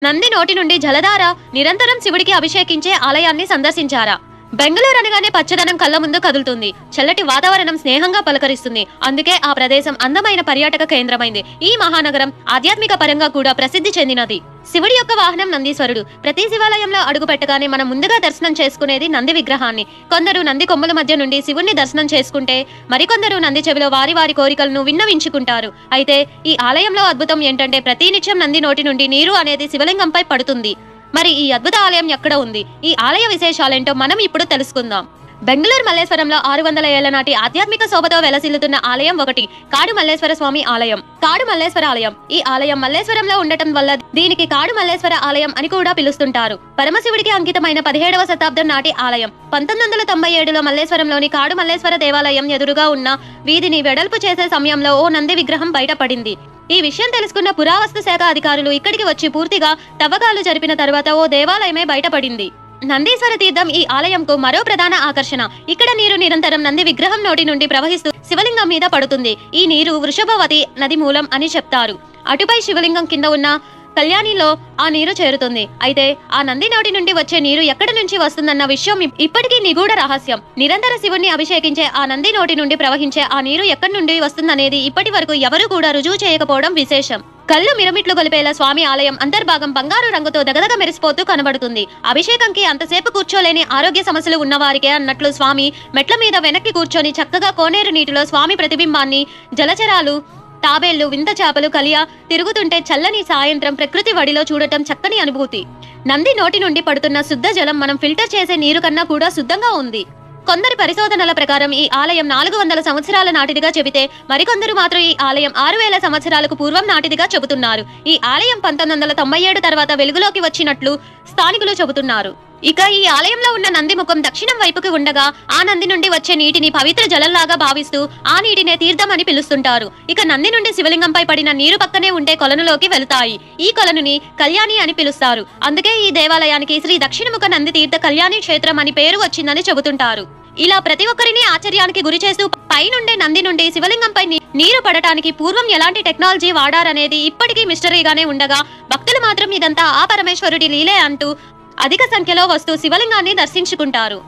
నంది నోటి నుండి జలధార నిరంతరం శివుడికి అభిషేకించే ఆలయాన్ని సందర్శించారా? బెంగళూరు అనగానే పచ్చదనం కళ్ళ ముందు కదులుతుంది. చల్లటి వాతావరణం స్నేహంగా పలకరిస్తుంది. అందుకే ఆ ప్రదేశం అందమైన పర్యాటక కేంద్రమైంది. ఈ మహానగరం ఆధ్యాత్మిక పరంగా కూడా ప్రసిద్ధి చెందినది. శివుడి యొక్క వాహనం నందీశ్వరుడు. ప్రతి శివాలయంలో అడుగు పెట్టగానే మనం ముందుగా దర్శనం చేసుకునేది నంది విగ్రహాన్ని. కొందరు నంది కొమ్ముల మధ్య నుండి శివుణ్ణి దర్శనం చేసుకుంటే మరికొందరు నంది చెవిలో వారి వారి కోరికలను విన్నవించుకుంటారు. అయితే ఈ ఆలయంలో అద్భుతం ఏంటంటే ప్రతి నిత్యం నంది నోటి నుండి నీరు అనేది శివలింగంపై పడుతుంది. మరి ఈ అద్భుత ఆలయం ఎక్కడ ఉంది? ఈ ఆలయ విశేషాలేంటో మనం ఇప్పుడు తెలుసుకుందాం. బెంగళూరు మల్లేశ్వరంలో 600 ఏళ్ల నాటి ఆధ్యాత్మిక శోభతో వెలసిల్లుతున్న ఆలయం ఒకటి కాడు మల్లేశ్వర స్వామి ఆలయం. కాడు మల్లేశ్వర ఆలయం. ఈ ఆలయం మల్లేశ్వరంలో ఉండటం వల్ల దీనికి కాడు మల్లేశ్వర ఆలయం అని కూడా పిలుస్తుంటారు. పరమశివుడికి అంకితమైన 17వ శతాబ్దం నాటి ఆలయం. 1997లో మల్లేశ్వరంలోని కాడు మల్లేశ్వర దేవాలయం ఎదురుగా ఉన్న వీధిని వెడల్పు చేసే సమయంలో ఓ నంది విగ్రహం బయటపడింది. ఈ విషయం తెలుసుకున్న పురావస్తు శాఖ అధికారులు ఇక్కడికి వచ్చి పూర్తిగా తవ్వకాలు జరిపిన తర్వాత ఓ దేవాలయమే బయటపడింది. నందీశ్వర తీర్థం ఈ ఆలయంకు మరో ప్రధాన ఆకర్షణ. ఇక్కడ నీరు నిరంతరం నంది విగ్రహం నోటి నుండి ప్రవహిస్తూ శివలింగం మీద పడుతుంది. ఈ నీరు వృషభవతి నది మూలం అని చెప్తారు. అటుపై శివలింగం కింద ఉన్న కళ్యాణిలో ఆ నీరు చేరుతుంది. అయితే ఆ నంది నోటి నుండి వచ్చే నీరు ఎక్కడి నుంచి వస్తుందన్న విషయం ఇప్పటికీ నిగూఢ రహస్యం. నిరంతర శివుణ్ణి అభిషేకించే ఆ నంది నోటి నుండి ప్రవహించే ఆ నీరు ఎక్కడి నుండి వస్తుందనేది ఇప్పటి వరకు ఎవరూ కూడా రుజువు చేయకపోవడం విశేషం. కళ్ళు మిరమిట్లు గొలిపేలా స్వామి ఆలయం అంతర్భాగం బంగారు రంగుతో దగదగ మెరిసిపోతూ కనబడుతుంది. అభిషేకంకి అంతసేపు కూర్చోలేని ఆరోగ్య సమస్యలు ఉన్నవారికే అన్నట్లు స్వామి మెట్ల మీద వెనక్కి కూర్చొని చక్కగా కోనేరు నీటిలో స్వామి ప్రతిబింబాన్ని, జలచరాలు, తాబేళ్లు, వింత చేపలు కలియా తిరుగుతుంటే చల్లని సాయంత్రం ప్రకృతి వడిలో చూడటం చక్కని అనుభూతి. నంది నోటి నుండి పడుతున్న శుద్ధ జలం మనం ఫిల్టర్ చేసే నీరు కన్నా కూడా శుద్ధంగా ఉంది. కొందరి పరిశోధనల ప్రకారం ఈ ఆలయం 400 సంవత్సరాల నాటిదిగా చెబితే మరికొందరు మాత్రం ఈ ఆలయం 6000 సంవత్సరాలకు పూర్వం నాటిదిగా చెబుతున్నారు. ఈ ఆలయం 1997 తర్వాత వెలుగులోకి వచ్చినట్లు స్థానికులు చెబుతున్నారు. ఇక ఈ ఆలయంలో ఉన్న నంది ముఖం దక్షిణం వైపుకి ఉండగా ఆ నంది నుండి వచ్చే నీటిని పవిత్ర జలంలాగా భావిస్తూ ఆ నీటినే తీర్థం అని పిలుస్తుంటారు. ఇక నంది నుండి శివలింగంపై పడిన నీరు పక్కనే ఉండే కొలనులోకి వెళతాయి. ఈ కొలనుని కళ్యాణి అని పిలుస్తారు. అందుకే ఈ దేవాలయానికి శ్రీ దక్షిణముఖ నంది తీర్థ కళ్యాణి క్షేత్రం అని పేరు వచ్చిందని చెబుతుంటారు. ఇలా ప్రతి ఒక్కరిని ఆశ్చర్యానికి గురి చేస్తూ పైనుండే నంది నుండి శివలింగంపై నీరు పడటానికి పూర్వం ఎలాంటి టెక్నాలజీ వాడారనేది ఇప్పటికీ మిస్టరీగానే ఉండగా భక్తులు మాత్రం ఇదంతా ఆ పరమేశ్వరుడి లీలే అంటూ అధిక సంఖ్యలో వస్తూ శివలింగాన్ని దర్శించుకుంటారు.